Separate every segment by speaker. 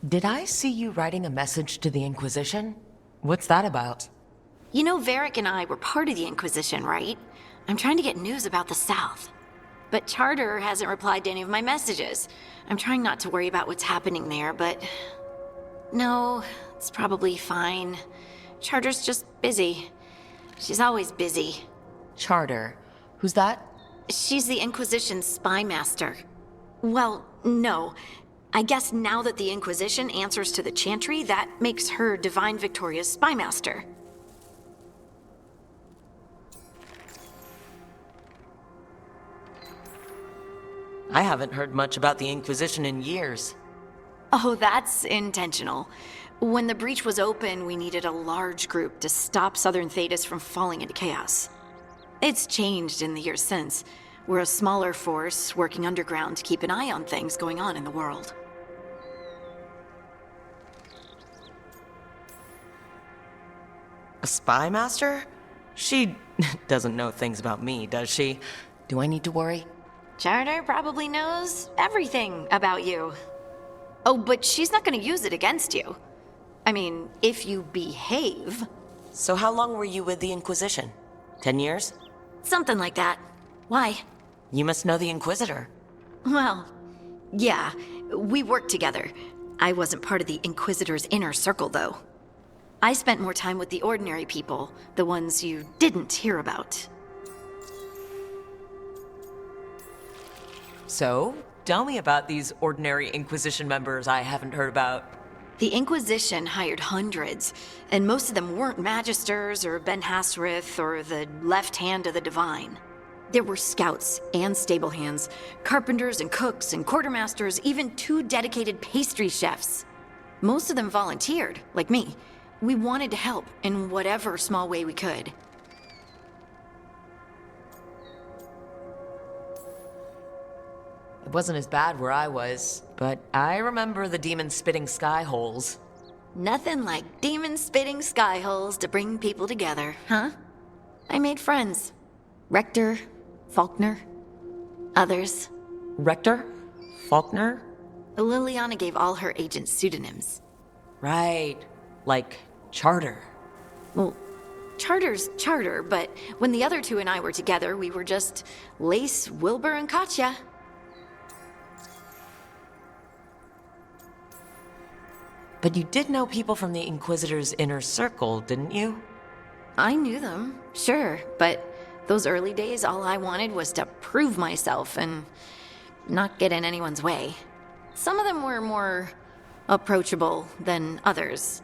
Speaker 1: Did I see you writing a message to the Inquisition? What's that about?
Speaker 2: You know, Varric and I were part of the Inquisition, right? I'm trying to get news about the South. But Charter hasn't replied to any of my messages. I'm trying not to worry about what's happening there, but... No, it's probably fine. Charter's just busy. She's always busy.
Speaker 1: Charter. Who's that?
Speaker 2: She's the Inquisition's spy master. Well, no. I guess now that the Inquisition answers to the Chantry, that makes her Divine Victoria's spy master.
Speaker 1: I haven't heard much about the Inquisition in years.
Speaker 2: Oh, that's intentional. When the breach was open, we needed a large group to stop Southern Thedas from falling into chaos. It's changed in the years since. We're a smaller force working underground to keep an eye on things going on in the world.
Speaker 1: A spy master? She doesn't know things about me, does she? Do I need to worry?
Speaker 2: Charter probably knows everything about you. Oh, but she's not going to use it against you. I mean, if you behave.
Speaker 1: So how long were you with the Inquisition? 10 years?
Speaker 2: Something like that. Why?
Speaker 1: You must know the Inquisitor.
Speaker 2: Well, yeah, we worked together. I wasn't part of the Inquisitor's inner circle, though. I spent more time with the ordinary people, the ones you didn't hear about.
Speaker 1: So, tell me about these ordinary Inquisition members I haven't heard about.
Speaker 2: The Inquisition hired hundreds, and most of them weren't Magisters or Ben Hasrith or the left hand of the Divine. There were scouts and stable hands, carpenters and cooks and quartermasters, even 2 dedicated pastry chefs. Most of them volunteered, like me. We wanted to help in whatever small way we could.
Speaker 1: It wasn't as bad where I was, but I remember the demon-spitting sky holes.
Speaker 2: Nothing like demon-spitting sky holes to bring people together, huh? I made friends. Rector, Faulkner, others.
Speaker 1: Rector? Faulkner?
Speaker 2: Liliana gave all her agents pseudonyms.
Speaker 1: Right. Like Charter.
Speaker 2: Well, Charter's Charter, but when the other 2 and I were together, we were just Lace, Wilbur, and Katya.
Speaker 1: But you did know people from the Inquisitor's inner circle, didn't you?
Speaker 2: I knew them, sure, but those early days, all I wanted was to prove myself and not get in anyone's way. Some of them were more approachable than others.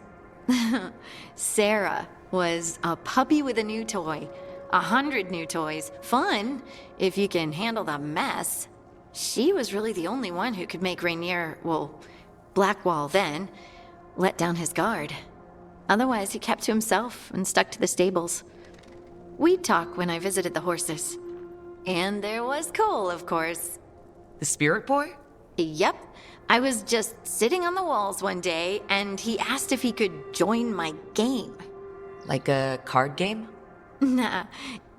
Speaker 2: Sarah was a puppy with a new toy. 100 new toys. Fun, if you can handle the mess. She was really the only one who could make Rainier, well, Blackwall then, let down his guard. Otherwise, he kept to himself and stuck to the stables. We'd talk when I visited the horses. And there was Cole, of course.
Speaker 1: The spirit boy?
Speaker 2: Yep. I was just sitting on the walls one day, and he asked if he could join my game.
Speaker 1: Like a card game?
Speaker 2: Nah,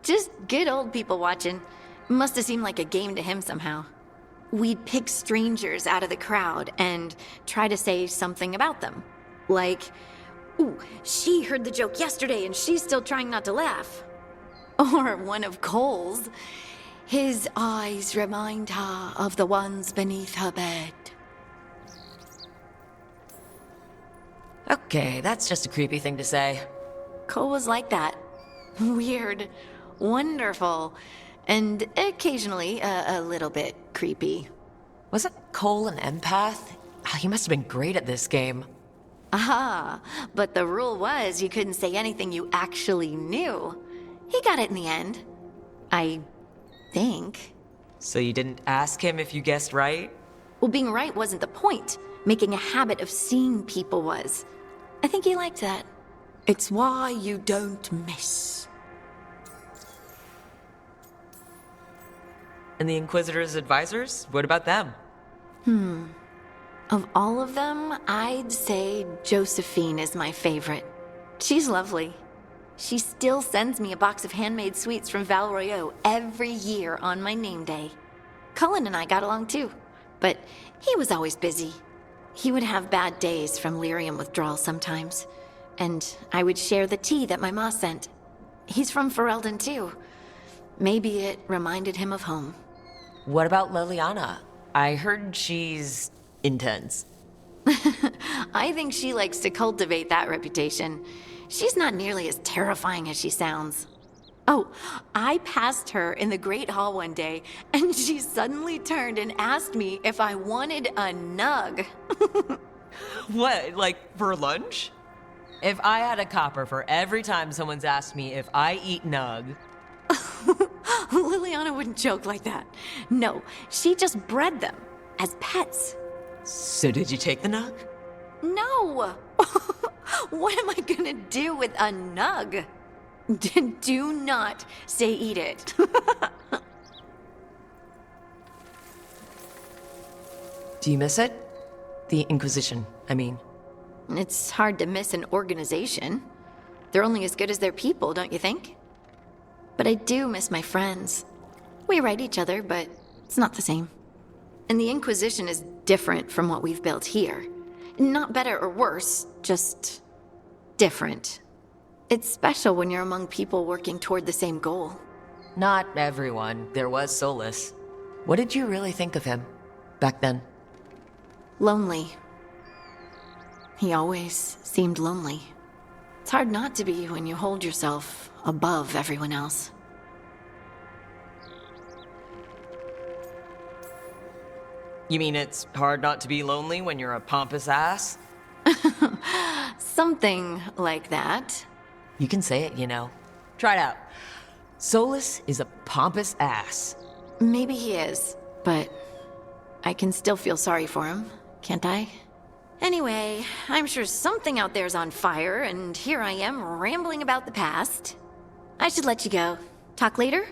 Speaker 2: just good old people watching. Must have seemed like a game to him somehow. We'd pick strangers out of the crowd and try to say something about them. Like, ooh, she heard the joke yesterday and she's still trying not to laugh. Or one of Cole's. His eyes remind her of the ones beneath her bed.
Speaker 1: Okay, that's just a creepy thing to say.
Speaker 2: Cole was like that. Weird, wonderful, and occasionally a little bit creepy.
Speaker 1: Wasn't Cole an empath? Oh, he must have been great at this game.
Speaker 2: Ah, but the rule was you couldn't say anything you actually knew. He got it in the end. I think.
Speaker 1: So you didn't ask him if you guessed right?
Speaker 2: Well, being right wasn't the point. Making a habit of seeing people was. I think he liked that. It's why you don't miss.
Speaker 1: And the Inquisitor's advisors? What about them?
Speaker 2: Of all of them, I'd say Josephine is my favorite. She's lovely. She still sends me a box of handmade sweets from Val Royeaux every year on my name day. Cullen and I got along too, but he was always busy. He would have bad days from lyrium withdrawal sometimes, and I would share the tea that my ma sent. He's from Ferelden too. Maybe it reminded him of home.
Speaker 1: What about Liliana? I heard she's intense.
Speaker 2: I think she likes to cultivate that reputation. She's not nearly as terrifying as she sounds. Oh, I passed her in the Great Hall one day, and she suddenly turned and asked me if I wanted a nug.
Speaker 1: What, like for lunch? If I had a copper for every time someone's asked me if I eat nug...
Speaker 2: Liliana wouldn't joke like that. No, she just bred them as pets.
Speaker 1: So did you take the nug?
Speaker 2: No! What am I gonna do with a nug? Do not say eat it.
Speaker 1: Do you miss it? The Inquisition, I mean.
Speaker 2: It's hard to miss an organization. They're only as good as their people, don't you think? But I do miss my friends. We write each other, but it's not the same. And the Inquisition is different from what we've built here. Not better or worse, just different. It's special when you're among people working toward the same goal.
Speaker 1: Not everyone. There was Solas. What did you really think of him back then?
Speaker 2: Lonely. He always seemed lonely. It's hard not to be when you hold yourself above everyone else.
Speaker 1: You mean it's hard not to be lonely when you're a pompous ass?
Speaker 2: Something like that.
Speaker 1: You can say it, you know. Try it out. Solas is a pompous ass.
Speaker 2: Maybe he is, but I can still feel sorry for him, can't I? Anyway, I'm sure something out there's on fire, and here I am rambling about the past. I should let you go. Talk later?